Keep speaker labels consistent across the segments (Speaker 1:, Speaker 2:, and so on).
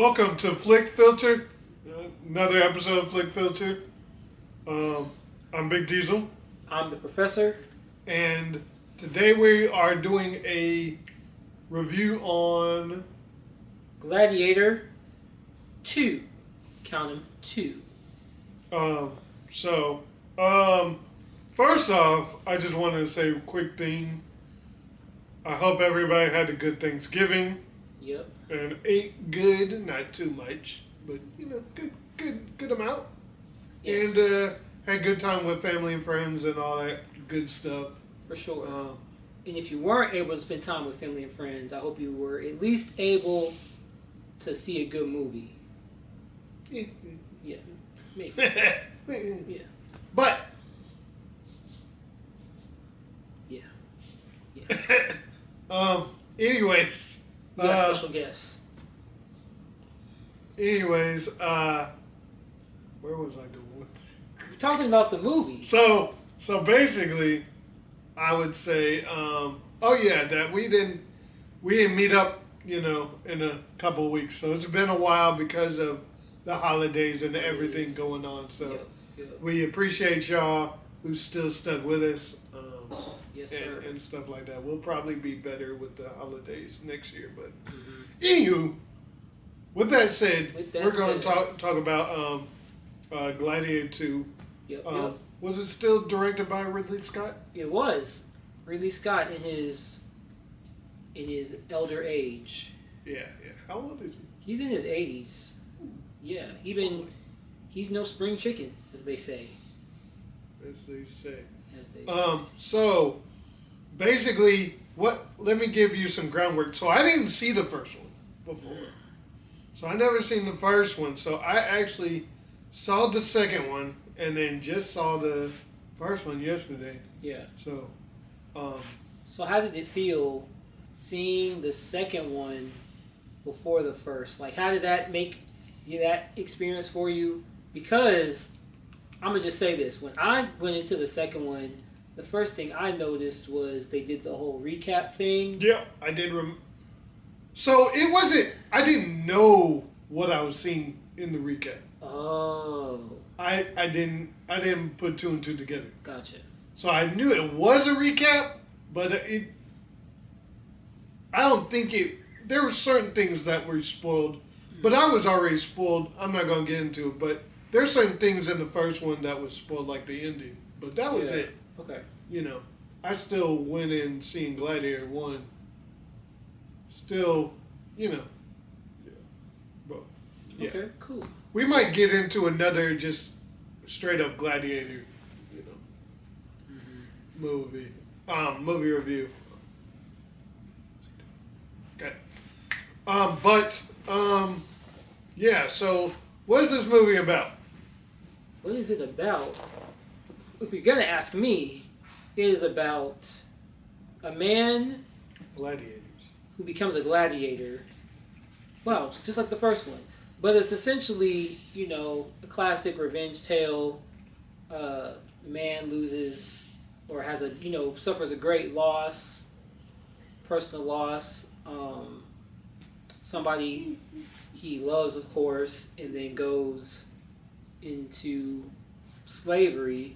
Speaker 1: Welcome to Flick Filter, another episode of Flick Filter. I'm Big Diesel.
Speaker 2: I'm the Professor.
Speaker 1: And today we are doing a review on
Speaker 2: Gladiator 2. Count them, 2.
Speaker 1: First off, I just wanted to say a quick thing. I hope everybody had a good Thanksgiving.
Speaker 2: Yep.
Speaker 1: And ate good, not too much, but good amount.
Speaker 2: Yes.
Speaker 1: And had a good time with family and friends and all that good stuff.
Speaker 2: For sure. And if you weren't able to spend time with family and friends, I hope you were at least able to see a good movie.
Speaker 1: Yeah.
Speaker 2: Yeah. Maybe. Yeah.
Speaker 1: But.
Speaker 2: Yeah. Yeah.
Speaker 1: Anyways.
Speaker 2: We got special guests.
Speaker 1: Anyways, where was I going with that?
Speaker 2: We're talking about the movie.
Speaker 1: So basically, I would say, that we didn't meet up, in a couple of weeks. So it's been a while because of the holidays and everything going on. So we appreciate y'all who still stuck with us.
Speaker 2: Yes, sir.
Speaker 1: And stuff like that. We'll probably be better with the holidays next year. But anywho, with that said, we're going to talk about Gladiator 2.
Speaker 2: Yep.
Speaker 1: Was it still directed by Ridley Scott?
Speaker 2: It was. Ridley Scott in his elder age.
Speaker 1: Yeah. How old is he?
Speaker 2: He's in his 80s. Yeah, he's no spring chicken, as they say.
Speaker 1: As they say.
Speaker 2: So
Speaker 1: basically, let me give you some groundwork. So I didn't see the first one before. So I never seen the first one. So I actually saw the second one and then just saw the first one yesterday.
Speaker 2: Yeah.
Speaker 1: So
Speaker 2: how did it feel seeing the second one before the first? Like, how did that make that experience for you? Because I'm going to just say this. When I went into the second one, the first thing I noticed was they did the whole recap thing.
Speaker 1: Yeah, I did. So it wasn't, I didn't know what I was seeing in the recap.
Speaker 2: Oh.
Speaker 1: I didn't put two and two together.
Speaker 2: Gotcha.
Speaker 1: So I knew it was a recap, but I don't think there were certain things that were spoiled, but I was already spoiled. I'm not going to get into it, but there's certain things in the first one that was spoiled, like the ending. But that was it.
Speaker 2: Okay.
Speaker 1: I still went in seeing Gladiator 1. Still, But, yeah.
Speaker 2: Okay, cool.
Speaker 1: We might get into another just straight up Gladiator, movie review. Okay. So what is this movie about?
Speaker 2: What is it about? If you're going to ask me, it is about a man
Speaker 1: Gladiators.
Speaker 2: who becomes a gladiator. Well, it's just like the first one. But it's essentially, a classic revenge tale. The man loses or has suffers a great loss, personal loss. Somebody he loves, of course, and then goes into slavery.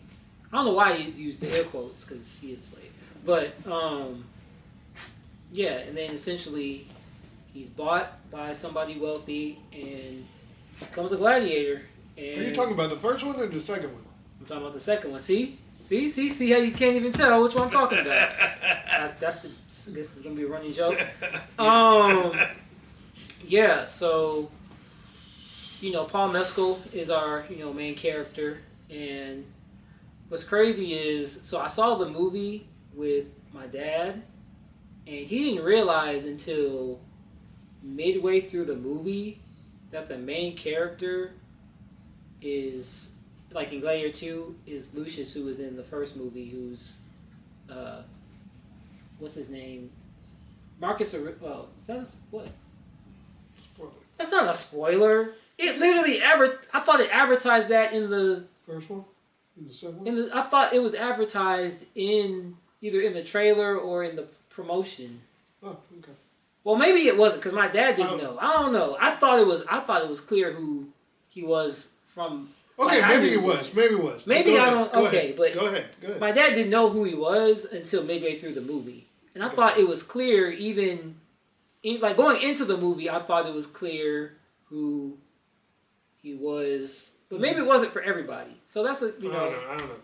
Speaker 2: I don't know why he used the air quotes, because he is a slave. But, and then essentially he's bought by somebody wealthy and becomes a gladiator. And
Speaker 1: Are you talking about the first one or the second one?
Speaker 2: I'm talking about the second one. See how you can't even tell which one I'm talking about. I guess it's going to be a running joke. So, Paul Mescal is our, main character. And what's crazy is, so I saw the movie with my dad, and he didn't realize until midway through the movie that the main character is, like in Gladiator 2, is Lucius, who was in the first movie, who's, what's his name? Marcus, well, is that what?
Speaker 1: Spoiler.
Speaker 2: That's not a spoiler. It literally I thought it advertised that in the
Speaker 1: first one? In the second one?
Speaker 2: I thought it was advertised either in the trailer or in the promotion.
Speaker 1: Oh, okay.
Speaker 2: Well, maybe it wasn't because my dad didn't know. I don't know. I thought it was clear who he was from.
Speaker 1: Okay,
Speaker 2: like,
Speaker 1: maybe it was. Maybe it was.
Speaker 2: Maybe I don't.
Speaker 1: Go
Speaker 2: Okay,
Speaker 1: ahead.
Speaker 2: but
Speaker 1: go ahead.
Speaker 2: my dad didn't know who he was until midway through the movie, and I thought it was clear even like going into the movie. I thought it was clear who he was, but maybe it wasn't for everybody. So that's a
Speaker 1: I don't know.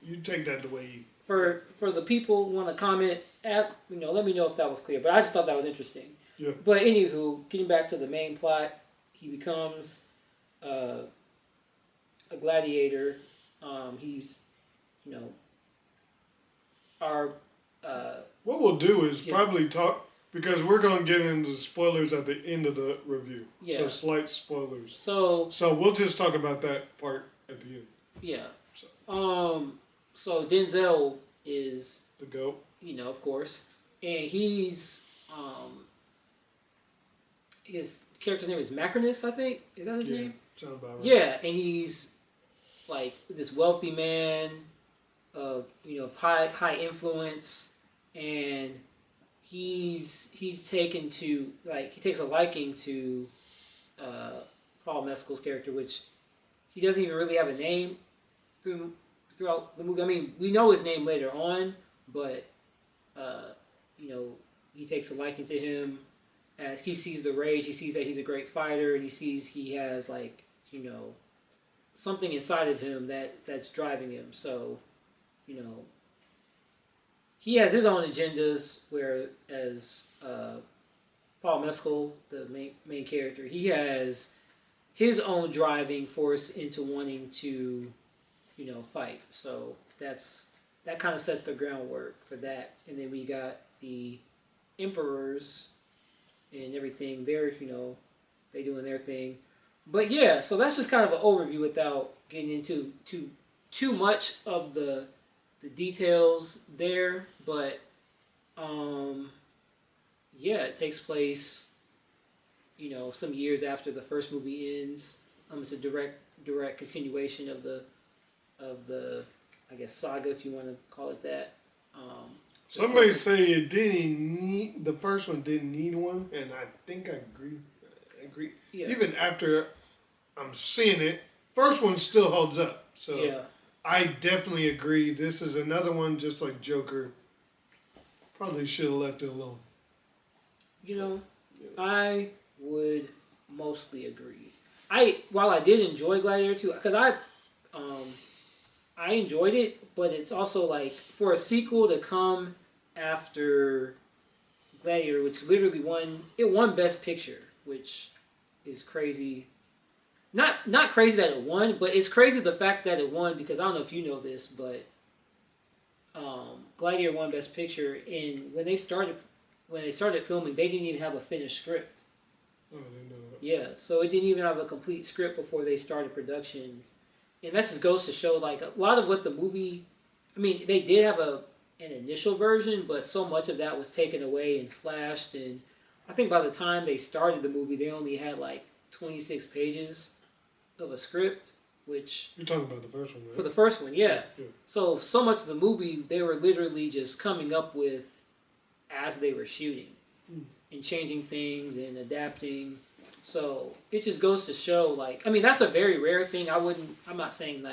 Speaker 1: You take that the way you.
Speaker 2: For the people who want to comment, let me know if that was clear. But I just thought that was interesting.
Speaker 1: Yeah.
Speaker 2: But anywho, getting back to the main plot, he becomes a gladiator. He's, our.
Speaker 1: What we'll do is probably talk because we're going to get into spoilers at the end of the review.
Speaker 2: Yeah.
Speaker 1: So slight spoilers.
Speaker 2: So
Speaker 1: we'll just talk about that part at the end.
Speaker 2: Yeah. So Denzel is
Speaker 1: the GOAT.
Speaker 2: Of course, and he's his character's name is Macrinus, I think. Is that his name?
Speaker 1: Sounds about right.
Speaker 2: Yeah, and he's like this wealthy man of high influence, and he's taken to he takes a liking to Paul Mescal's character, which he doesn't even really have a name throughout the movie. I mean, we know his name later on, but he takes a liking to him as he sees the rage. He sees that he's a great fighter, and he sees he has something inside of him that's driving him. So, he has his own agendas, whereas Paul Mescal, the main character, he has his own driving force into wanting to, fight. So that kind of sets the groundwork for that. And then we got the emperors and everything. They're, they doing their thing. But yeah, so that's just kind of an overview without getting into too much of the details there. But it takes place, some years after the first movie ends. It's a direct continuation of the I guess saga, if you want to call it that.
Speaker 1: Somebody say it didn't need the first one didn't need one, and I think I agree.
Speaker 2: Yeah.
Speaker 1: Even after I'm seeing it, first one still holds up. So
Speaker 2: yeah.
Speaker 1: I definitely agree. This is another one just like Joker. Probably should have left it alone.
Speaker 2: I would mostly agree. While I did enjoy Gladiator 2, because I enjoyed it, but it's also for a sequel to come after Gladiator, which literally won Best Picture, which is crazy. Not crazy that it won, but it's crazy the fact that it won, because I don't know if you know this, but Gladiator won Best Picture, and when they started filming, they didn't even have a finished script.
Speaker 1: Oh, I didn't know that.
Speaker 2: Yeah, so it didn't even have a complete script before they started production. And that just goes to show, a lot of what the movie... I mean, they did have an initial version, but so much of that was taken away and slashed. And I think by the time they started the movie, they only had, 26 pages of a script, which...
Speaker 1: You're talking about the first one, right?
Speaker 2: For the first one, yeah.
Speaker 1: Yeah.
Speaker 2: So much of the movie, they were literally just coming up with as they were shooting. And changing things and adapting. So it just goes to show, that's a very rare thing. I'm not saying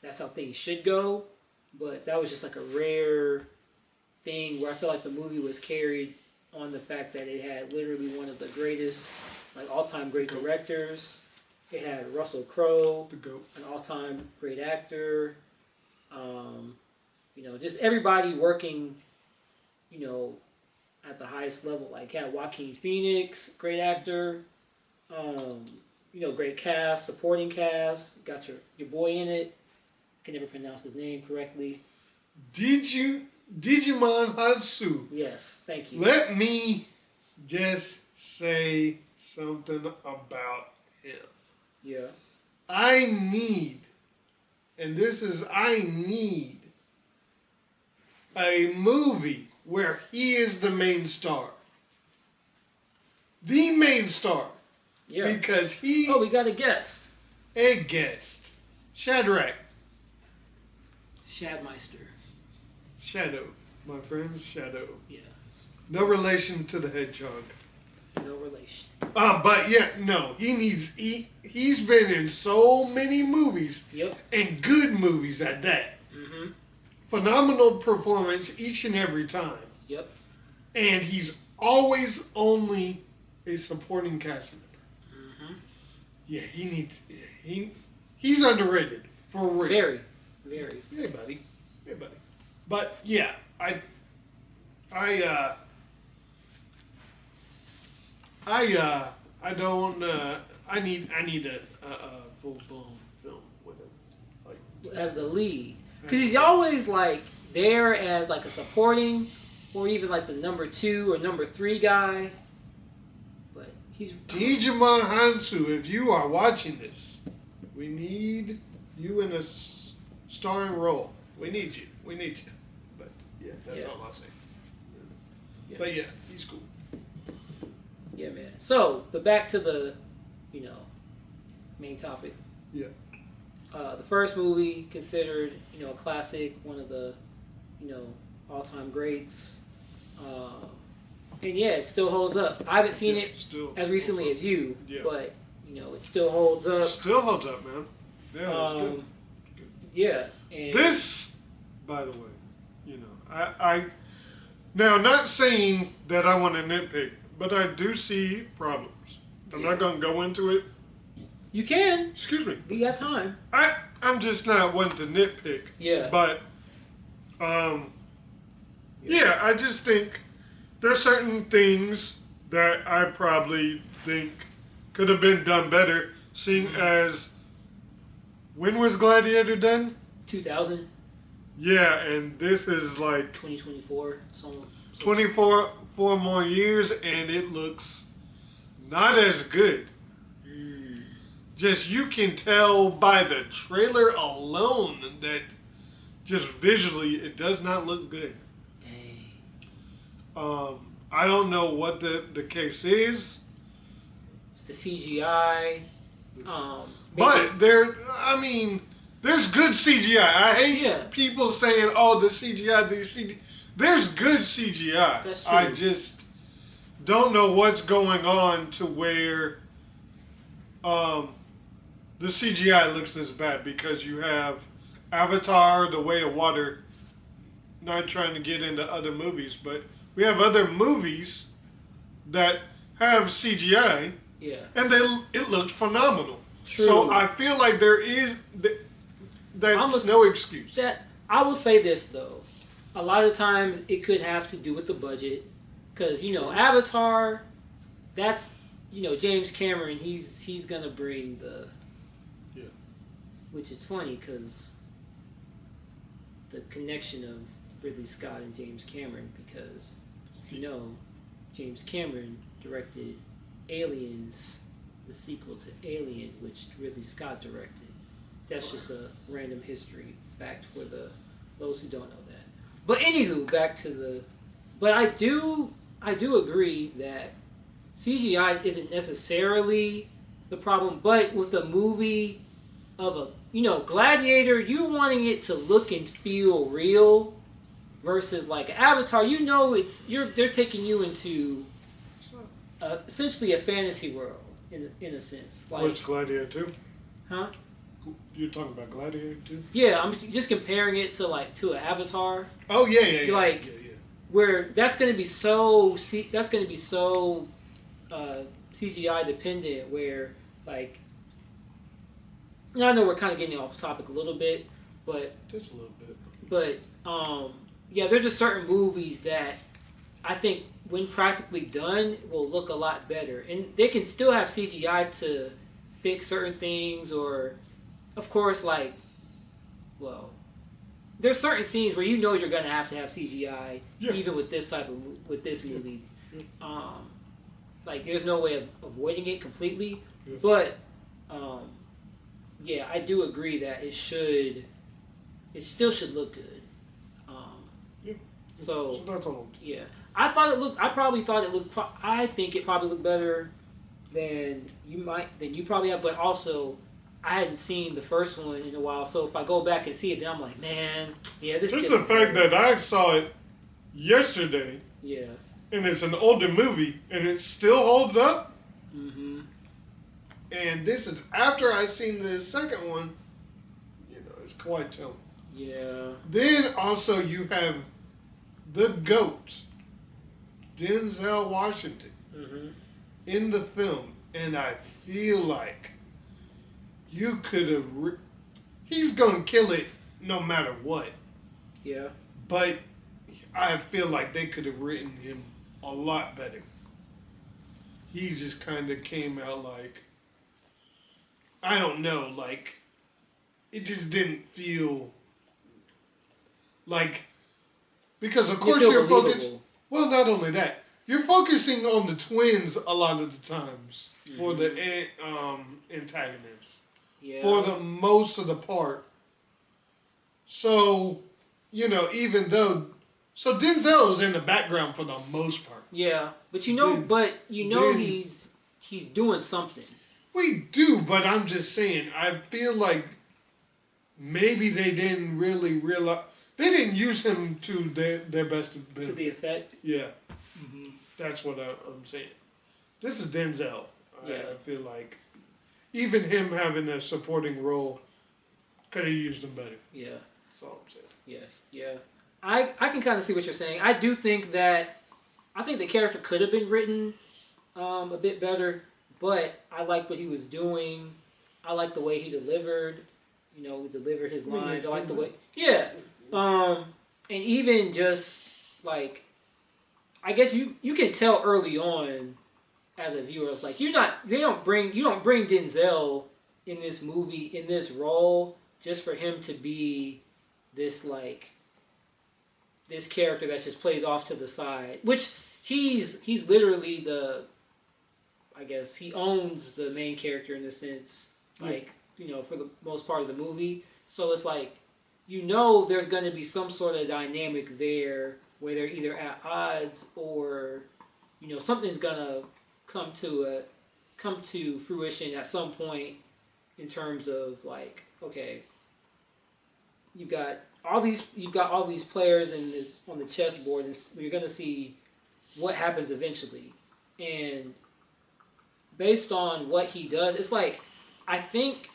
Speaker 2: that's how things should go, but that was just a rare thing where I feel like the movie was carried on the fact that it had literally one of the greatest, all-time great directors. It had Russell Crowe, an all-time great actor. Just everybody working, at the highest level. Had Joaquin Phoenix, great actor. Great cast, supporting cast. Got your boy in it. Can never pronounce his name correctly.
Speaker 1: Digimon Hatsu.
Speaker 2: Yes, thank you.
Speaker 1: Let me just say something about him.
Speaker 2: Yeah.
Speaker 1: I need a movie where he is the main star. The main star.
Speaker 2: Yeah.
Speaker 1: Because he...
Speaker 2: Oh, we got a guest.
Speaker 1: A guest. Shadrach.
Speaker 2: Shadmeister.
Speaker 1: Shadow. My friend's Shadow.
Speaker 2: Yeah.
Speaker 1: No relation to the hedgehog.
Speaker 2: No relation.
Speaker 1: But yeah, no, he's been in so many movies.
Speaker 2: Yep.
Speaker 1: And good movies at that.
Speaker 2: Mm-hmm.
Speaker 1: Phenomenal performance each and every time.
Speaker 2: Yep.
Speaker 1: And he's always only a supporting cast member.
Speaker 2: Mm-hmm.
Speaker 1: Yeah, he's underrated for real.
Speaker 2: Very, very.
Speaker 1: Hey, buddy. But yeah, I don't. I need a full blown film with him, like
Speaker 2: As the lead, because he's always like there as like a supporting, or even like the number 2 or number 3 guy. But he's
Speaker 1: Djimon Hansu. If you are watching this, we need you in a starring role. We need you. But yeah, that's all I'll say. Yeah. But yeah, he's cool.
Speaker 2: Yeah, man. So, but back to the, main topic.
Speaker 1: Yeah.
Speaker 2: The first movie considered, a classic, one of the, all-time greats. And yeah, it still holds up. I haven't seen it as recently as you, but it still holds up.
Speaker 1: Still holds up, man. Yeah, it's good.
Speaker 2: Yeah. And
Speaker 1: this, by the way, I now not saying that I want to nitpick, but I do see problems. I'm not gonna go into it.
Speaker 2: You can.
Speaker 1: Excuse me.
Speaker 2: We got time.
Speaker 1: I'm just not one to nitpick.
Speaker 2: Yeah.
Speaker 1: But, yeah, I just think there's certain things that I probably think could have been done better, seeing as when was Gladiator done?
Speaker 2: 2000.
Speaker 1: Yeah, and this is like
Speaker 2: 2024.
Speaker 1: 24 more years, and it looks not as good. Just you can tell by the trailer alone that just visually it does not look good.
Speaker 2: Dang.
Speaker 1: I don't know what the case is.
Speaker 2: It's the CGI.
Speaker 1: But there's good CGI. I hate people saying, "Oh, the CGI, There's good CGI.
Speaker 2: That's true.
Speaker 1: I just don't know what's going on to where the CGI looks this bad, because you have Avatar, The Way of Water. Not trying to get into other movies, but we have other movies that have CGI.
Speaker 2: Yeah.
Speaker 1: And it looked phenomenal.
Speaker 2: True.
Speaker 1: So I feel like that's no excuse.
Speaker 2: I will say this though, a lot of times it could have to do with the budget, because Avatar, that's James Cameron. He's gonna bring the.
Speaker 1: Yeah.
Speaker 2: Which is funny because the connection of Ridley Scott and James Cameron, because James Cameron directed Aliens, the sequel to Alien, which Ridley Scott directed. That's just a random history fact for those who don't know that. But anywho, back to but I do agree that CGI isn't necessarily the problem, but with a movie of Gladiator, you wanting it to look and feel real versus like Avatar, they're taking you into essentially a fantasy world in a sense. Like,
Speaker 1: Which Gladiator 2?
Speaker 2: Huh?
Speaker 1: You're talking about Gladiator 2?
Speaker 2: Yeah, I'm just comparing it to an Avatar.
Speaker 1: Oh yeah.
Speaker 2: Like, where that's going to be so CGI dependent, where like, I know we're kind of getting off topic a little bit, but
Speaker 1: just a little bit.
Speaker 2: But there's just certain movies that I think when practically done will look a lot better, and they can still have CGI to fix certain things, or of course there's certain scenes where you're gonna have to have CGI, even with this movie. Like there's no way of avoiding it completely, but I do agree that it still should look good. So
Speaker 1: that's all.
Speaker 2: Yeah, I think it probably looked better than you probably have, but also I hadn't seen the first one in a while, so if I go back and see it, then I'm like, man, this.
Speaker 1: Just the fact that I saw it yesterday.
Speaker 2: Yeah.
Speaker 1: and it's an older movie, and it still holds up.
Speaker 2: Mm-hmm.
Speaker 1: And this is after I seen the second one. You know, it's quite telling.
Speaker 2: Yeah.
Speaker 1: Then also you have the GOAT, Denzel Washington, in the film, and I feel like you could have. He's gonna kill it no matter what.
Speaker 2: Yeah.
Speaker 1: But I feel like they could have written him a lot better. He just kind of came out like, I don't know, like, it just didn't feel like, because of course you're focused, well, not only that, you're focusing on the twins a lot of the times for the antagonists.
Speaker 2: Yeah.
Speaker 1: For the most of the part. So, you know, even though, so Denzel is in the background for the most part.
Speaker 2: Yeah, but you know, he's doing something.
Speaker 1: We do, but I'm just saying, I feel like maybe they didn't really realize, they didn't use him to their best ability.
Speaker 2: To the effect?
Speaker 1: Yeah. Mm-hmm. That's what I'm saying. This is Denzel.
Speaker 2: Yeah.
Speaker 1: I feel like even him having a supporting role could have used him better.
Speaker 2: Yeah.
Speaker 1: That's all I'm saying.
Speaker 2: Yeah, yeah. I can kind of see what you're saying. I do think that, I think the character could have been written a bit better, but I like what he was doing. I like the way he delivered, delivered his lines. I like the way, yeah. And even just like, I guess you can tell early on as a viewer, it's like you don't bring Denzel in this movie, in this role, just for him to be this this character that just plays off to the side, which he's literally I guess he owns the main character in a sense, for the most part of the movie. So it's like, there's going to be some sort of dynamic there where they're either at odds or, something's going to come to fruition at some point in terms of like, okay, you've got all these players on the chessboard, and you're going to see what happens eventually. And based on what he does, it's like, I think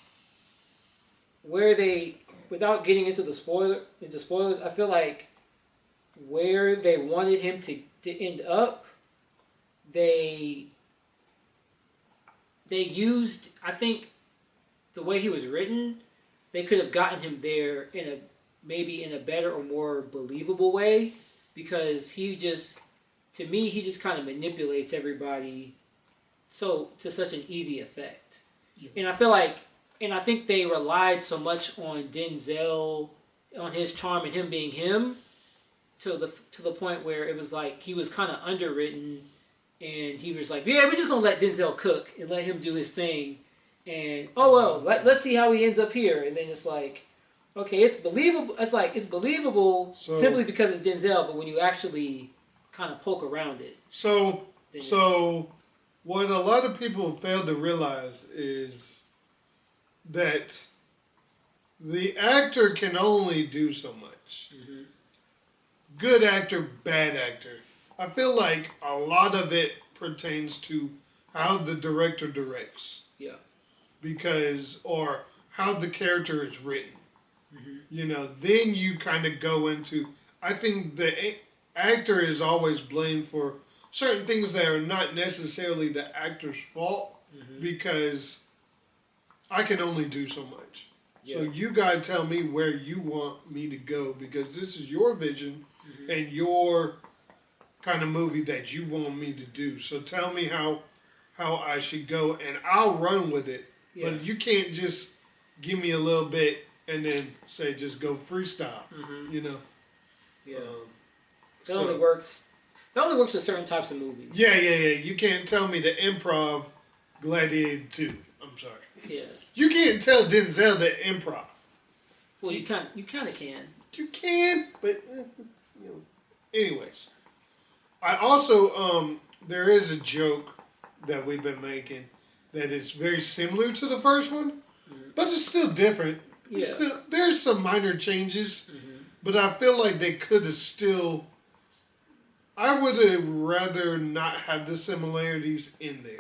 Speaker 2: where they, without getting into spoilers, I feel like where they wanted him to end up, they used, I think, the way he was written, they could have gotten him there maybe in a better or more believable way, because he just kind of manipulates everybody to such an easy effect. Yeah. And I feel like, and I think they relied so much on Denzel, on his charm and him being him, to the point where it was like he was kind of underwritten, and he was like, yeah, we're just gonna let Denzel cook and let him do his thing, and let's see how he ends up here. And then it's like, okay, it's believable. It's believable simply because it's Denzel, but when you actually kind of poke around it,
Speaker 1: so what a lot of people fail to realize is that the actor can only do so much. Mm-hmm. Good actor, bad actor. I feel like a lot of it pertains to how the director directs. Yeah. Or how the character is written. Mm-hmm. Then you kind of go into, I think the actor is always blamed for certain things that are not necessarily the actor's fault, because I can only do so much. Yeah. So you gotta tell me where you want me to go, because this is your vision and your kind of movie that you want me to do. So tell me how I should go, and I'll run with it. Yeah. But you can't just give me a little bit and then say just go freestyle. Mm-hmm.
Speaker 2: Yeah. That only works with certain types of movies.
Speaker 1: Yeah. You can't tell me to improv Gladiator 2. I'm sorry.
Speaker 2: Yeah.
Speaker 1: You can't tell Denzel to improv.
Speaker 2: Well, you kind of can.
Speaker 1: You can, but anyways. I also there is a joke that we've been making that is very similar to the first one, but it's still different. Yeah. There's some minor changes, but I feel like they could have still I would have rather not have the similarities in there.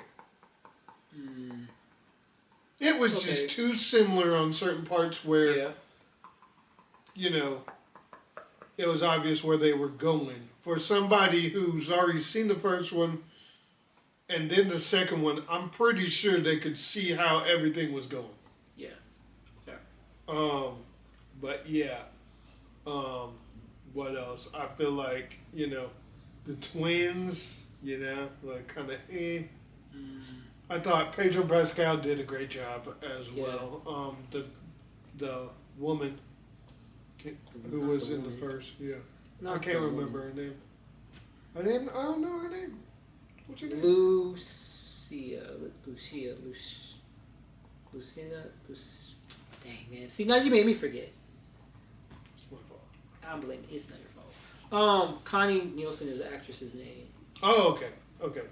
Speaker 1: It was just too similar on certain parts where, you know, it was obvious where they were going. For somebody who's already seen the first one and then the second one, I'm pretty sure they could see how everything was going.
Speaker 2: Yeah.
Speaker 1: But yeah. What else? I feel like, you know, the twins, you know, like kind of I thought Pedro Pascal did a great job as well. The woman who was in the first, I can't remember her name. I don't know her name. What's her name?
Speaker 2: Lucina. Dang, man. See, now you made me forget.
Speaker 1: It's my fault.
Speaker 2: I'm blaming. It's not your fault. Connie Nielsen is the actress's name.
Speaker 1: Oh, okay.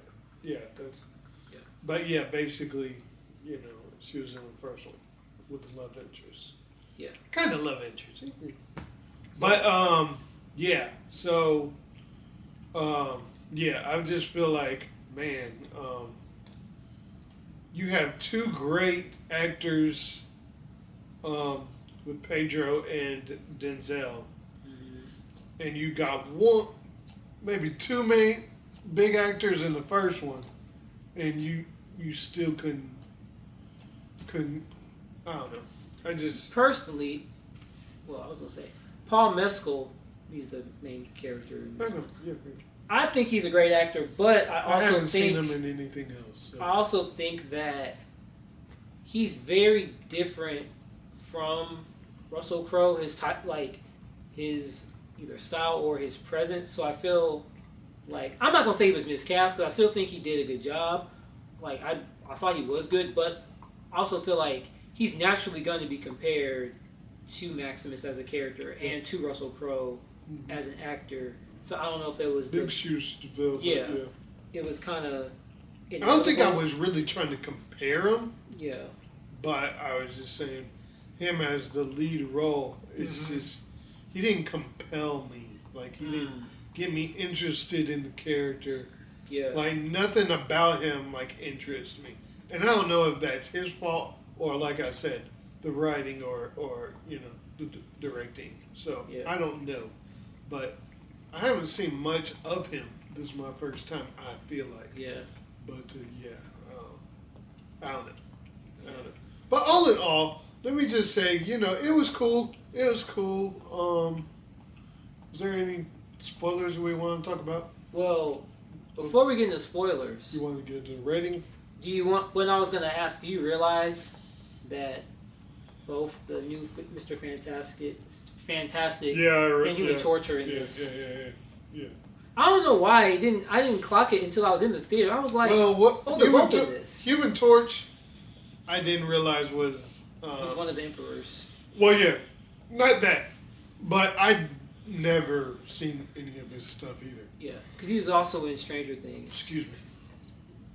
Speaker 1: Yeah, that's. Yeah. But yeah, basically, you know, she was in the first one with the love interest.
Speaker 2: Yeah.
Speaker 1: Kind of love interest. But yeah. So, yeah, I just feel like, man, you have two great actors, with Pedro and Denzel, and you got one, maybe two main big actors in the first one, and you still couldn't. I don't know. I just
Speaker 2: personally, well, I was gonna say Paul Mescal. He's the main character in this one.
Speaker 1: Yeah.
Speaker 2: I think he's a great actor, but I
Speaker 1: haven't seen him in anything else. So.
Speaker 2: I also think that he's very different from Russell Crowe. His type, like his either style or his presence. So I feel like I'm not gonna say he was miscast because I still think he did a good job. Like I thought he was good, but I also feel like he's naturally going to be compared to Maximus as a character and to Russell Crowe as an actor. So I don't know if it was
Speaker 1: big shoes to fill.
Speaker 2: Yeah, it was kind of.
Speaker 1: I don't think I was really trying to compare them.
Speaker 2: Yeah,
Speaker 1: but I was just saying, him as the lead role, it's just he didn't compel me. Like he didn't get me interested in the character.
Speaker 2: Yeah,
Speaker 1: like nothing about him like interests me, and I don't know if that's his fault or, like I said, the writing or you know the directing. So I don't know, but. I haven't seen much of him. This is my first time, I feel like. Yeah. But, I don't know. But all in all, let me just say, you know, it was cool. Is there any spoilers we want to talk about?
Speaker 2: Well, before we get into spoilers.
Speaker 1: You want to get into the rating?
Speaker 2: Do you want, when I was going to ask, do you realize that both the new Mr. Fantastic and Human Torture in this. Yeah. I don't know why I didn't clock it until I was in the theater. I was like,
Speaker 1: Human Torch, I didn't realize was
Speaker 2: one of the Emperors.
Speaker 1: Well, yeah, not that, but I'd never seen any of his stuff either.
Speaker 2: Yeah, because he was also in Stranger Things.
Speaker 1: Excuse me.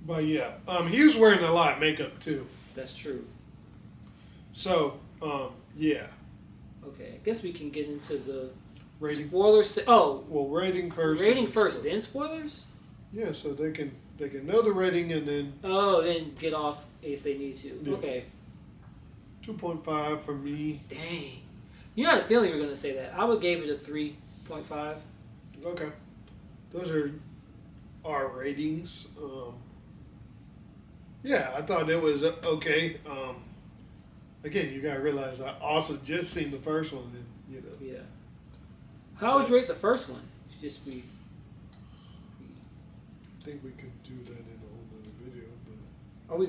Speaker 1: But yeah, he was wearing a lot of makeup too.
Speaker 2: That's true.
Speaker 1: So, yeah.
Speaker 2: Okay, I guess we can get into the
Speaker 1: rating.
Speaker 2: Spoilers.
Speaker 1: Well, rating first.
Speaker 2: Rating first, then spoilers.
Speaker 1: Yeah, so they can know the rating and then.
Speaker 2: Then get off if they need to. Yeah. Okay.
Speaker 1: 2.5 for me.
Speaker 2: Dang, you had a feeling you were gonna say that. I would give it a 3.5.
Speaker 1: Okay, those are our ratings. Yeah, I thought it was okay. Again, you gotta realize I also just seen the first one, and you know.
Speaker 2: Yeah. How would you rate the first one? Just
Speaker 1: I think we could do that in a whole other video, but.
Speaker 2: Are we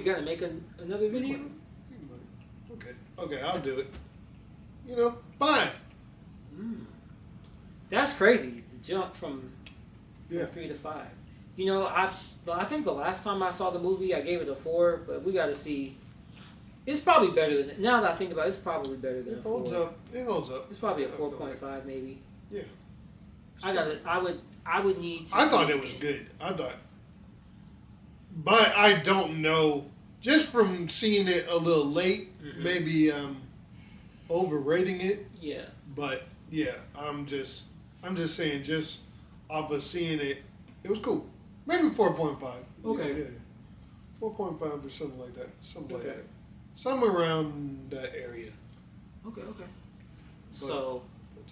Speaker 2: gonna make another video?
Speaker 1: Okay, I'll do it. You know, 5.
Speaker 2: That's crazy. The jump from 3 to 5. You know, I think the last time I saw the movie, I gave it a 4, but we got to see. It's probably better than. Now that I think about it, it's probably better than a 4.
Speaker 1: It holds up.
Speaker 2: It's probably a 4.5 maybe.
Speaker 1: Yeah.
Speaker 2: I would need to.
Speaker 1: I thought it was good. But I don't know. Just from seeing it a little late, maybe overrating it.
Speaker 2: Yeah.
Speaker 1: But yeah, I'm just saying, just off of seeing it. It was cool. Maybe 4.5.
Speaker 2: Okay.
Speaker 1: Yeah. 4.5 or something like that. Something like
Speaker 2: Okay.
Speaker 1: that. Somewhere around that area.
Speaker 2: Okay. So,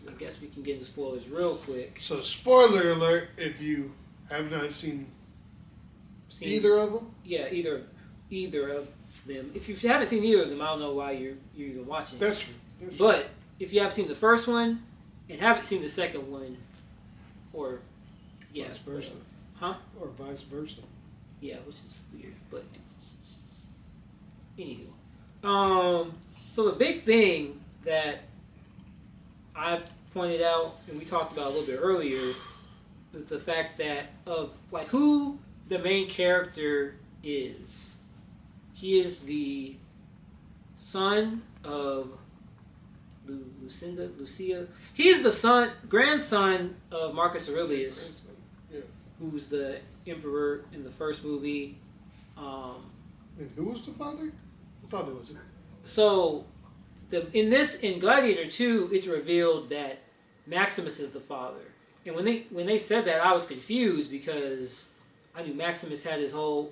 Speaker 2: I guess we can get into spoilers real quick.
Speaker 1: So, spoiler alert, if you have not seen either of them.
Speaker 2: Yeah, either of them. If you haven't seen either of them, I don't know why you're even watching.
Speaker 1: That's true.
Speaker 2: But if you have seen the first one and haven't seen the second one, or
Speaker 1: Vice versa.
Speaker 2: Huh?
Speaker 1: Or vice versa.
Speaker 2: Yeah, which is weird, but anywho. So the big thing that I've pointed out and we talked about a little bit earlier was the fact that of like who the main character is. He is the son of Lucia. He's the grandson of Marcus Aurelius, who's the emperor in the first movie.
Speaker 1: And who was the father? I thought it was.
Speaker 2: So, in Gladiator 2, it's revealed that Maximus is the father. And when they said that, I was confused because I knew Maximus had his own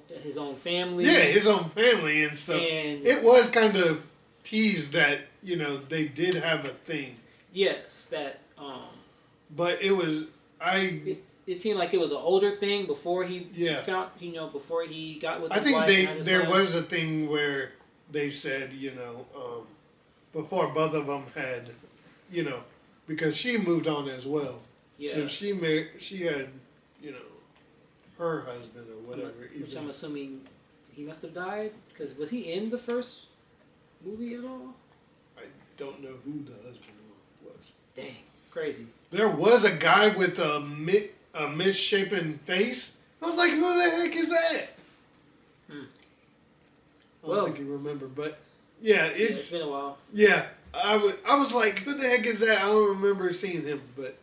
Speaker 2: family.
Speaker 1: Yeah, his own family and stuff.
Speaker 2: And
Speaker 1: it was kind of teased that they did have a thing.
Speaker 2: Yes, that.
Speaker 1: But it was
Speaker 2: It seemed like it was an older thing before he found before he got with.
Speaker 1: I
Speaker 2: his wife
Speaker 1: think
Speaker 2: and his
Speaker 1: there
Speaker 2: son.
Speaker 1: was a thing where they said before both of them had because she moved on as well.
Speaker 2: Yeah.
Speaker 1: So she had her husband or whatever.
Speaker 2: Which I'm assuming he must have died because was he in the first movie at all?
Speaker 1: I don't know who the husband was.
Speaker 2: Dang, crazy.
Speaker 1: There was a guy with a misshapen face. I was like, who the heck is that? I don't think you remember, but yeah, it's
Speaker 2: been a while.
Speaker 1: Yeah, I was like, who the heck is that? I don't remember seeing him, but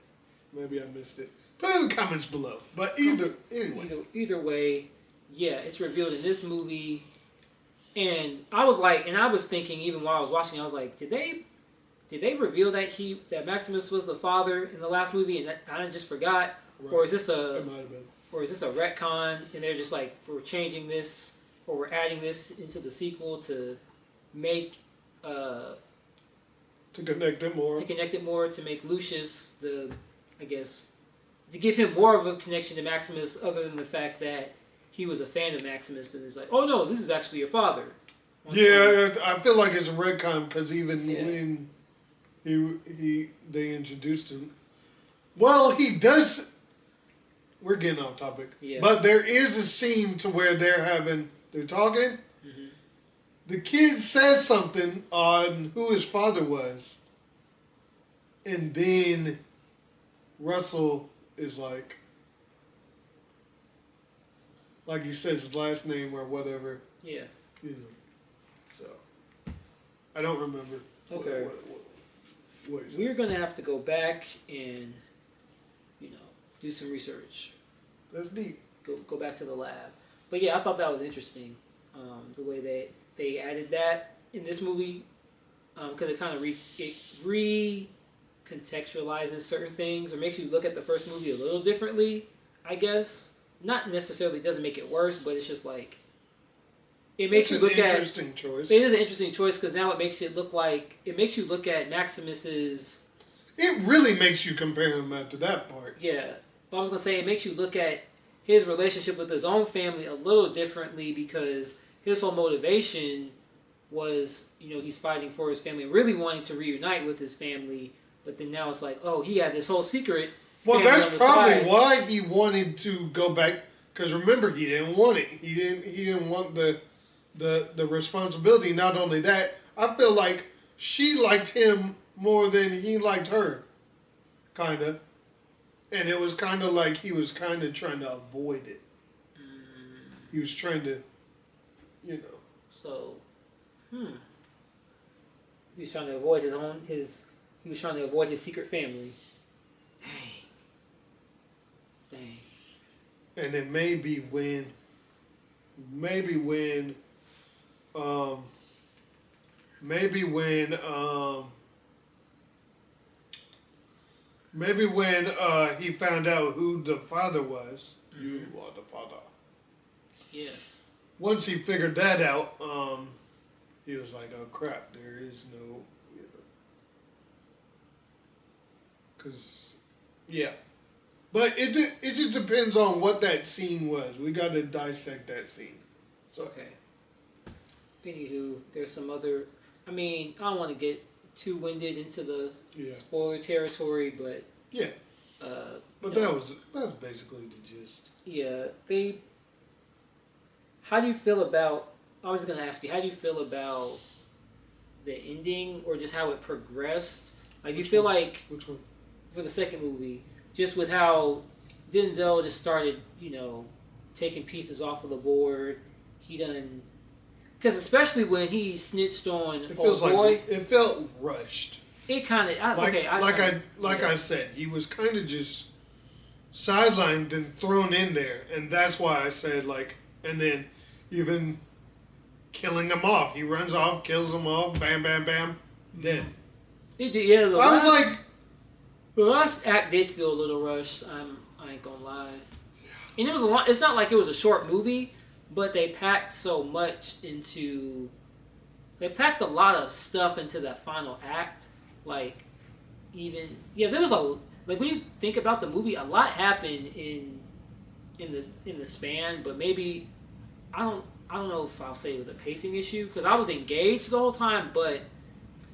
Speaker 1: maybe I missed it. Put it in the comments below. But
Speaker 2: either way, yeah, it's revealed in this movie, and I was thinking even while I was watching, I was like, did they reveal that Maximus was the father in the last movie, and I just forgot, right. Or is this a retcon, and they're just like we're changing this or we're adding this into the sequel to make
Speaker 1: to connect it more
Speaker 2: to make Lucius to give him more of a connection to Maximus, other than the fact that he was a fan of Maximus, but it's like, oh no, this is actually your father.
Speaker 1: I feel like it's a retcon because even when they introduced him, well, he does. We're getting off topic, but there is a scene to where they're talking. Mm-hmm. The kid says something on who his father was, and then Russell is like he says his last name or whatever.
Speaker 2: Yeah.
Speaker 1: So I don't remember.
Speaker 2: Okay.
Speaker 1: What
Speaker 2: we're gonna have to go back and do some research.
Speaker 1: That's deep.
Speaker 2: Go back to the lab. But yeah, I thought that was interesting. The way they added that in this movie, because it kind of recontextualizes certain things or makes you look at the first movie a little differently, I guess. Not necessarily doesn't make it worse, but it's just like it makes you look at. It's an interesting choice. It is an interesting choice because now it makes you look at Maximus's.
Speaker 1: It really makes you compare him to that part.
Speaker 2: Yeah, but I was gonna say it makes you look at his relationship with his own family a little differently because his whole motivation was, he's fighting for his family, really wanting to reunite with his family, but then now it's like, oh, he had this whole secret.
Speaker 1: Well, that's probably why he wanted to go back. Because remember, he didn't want it. He didn't want the responsibility. Not only that, I feel like she liked him more than he liked her, kind of. And it was kind of like he was kind of trying to avoid it. He was trying to,
Speaker 2: So, he was trying to avoid he was trying to avoid his secret family. Dang.
Speaker 1: And then maybe when Maybe when he found out who the father was, you are the father.
Speaker 2: Yeah.
Speaker 1: Once he figured that out, he was like, "Oh crap, there is no, you know, because yeah." But it just depends on what that scene was. We got to dissect that scene. So.
Speaker 2: Okay. Anywho, there's some other. I mean, I don't want to get too winded into the spoiler territory, but
Speaker 1: yeah. But that was basically the gist.
Speaker 2: Yeah, they. How do you feel about? I was gonna ask you, how do you feel about the ending, or just how it progressed? Like, do you feel like
Speaker 1: which one
Speaker 2: for the second movie, just with how Denzel just started, taking pieces off of the board. He done. Because especially when he snitched on boy,
Speaker 1: it felt rushed.
Speaker 2: It kind of
Speaker 1: I said, he was kind of just sidelined and thrown in there, and that's why I said and then even killing him off. He runs off, kills him off, bam, bam, bam, dead.
Speaker 2: Yeah,
Speaker 1: the
Speaker 2: last act did feel a little rushed. I ain't gonna lie, and it was a lot. It's not like it was a short movie. But they packed so much into. They packed a lot of stuff into that final act. There was when you think about the movie, a lot happened in the span. But maybe I don't know if I'll say it was a pacing issue because I was engaged the whole time. But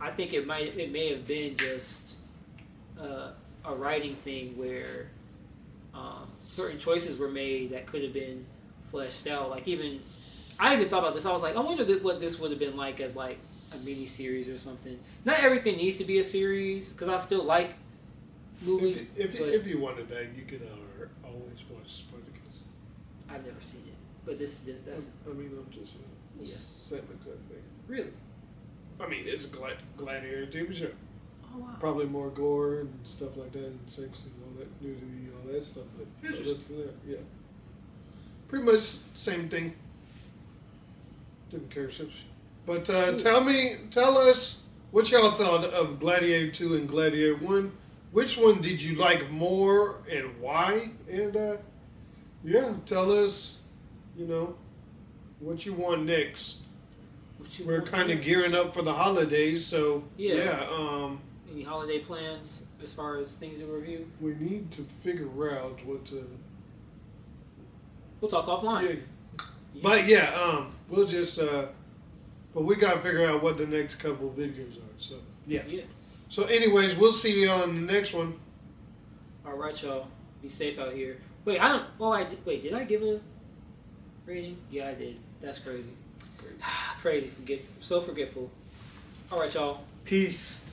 Speaker 2: I think it may have been just a writing thing where certain choices were made that could have been fleshed out. I even thought about this. I was like, I wonder what this would have been like as a mini series or something. Not everything needs to be a series because I still like movies.
Speaker 1: If you wanted that, you could always watch Spartacus.
Speaker 2: I've never seen it, but that's.
Speaker 1: I'm just saying the exact thing.
Speaker 2: Really?
Speaker 1: I mean, it's a Gladiator TV show.
Speaker 2: Oh wow.
Speaker 1: Probably more gore and stuff like that, and sex and all that nudity, all that stuff. But yeah. Pretty much same thing. Different characters. But tell us what y'all thought of Gladiator 2 and Gladiator 1. Which one did you like more and why? And tell us, what you want next. We're kind of gearing up for the holidays, so
Speaker 2: Any holiday plans as far as things to review?
Speaker 1: We need to figure out what to.
Speaker 2: We'll talk offline.
Speaker 1: Yeah. But we'll just but we gotta figure out what the next couple of videos are. So yeah. So anyways, we'll see you on the next one.
Speaker 2: Alright, y'all. Be safe out here. Wait, did I give a rating? Yeah, I did. That's crazy. Crazy. So forgetful. Alright, y'all. Peace.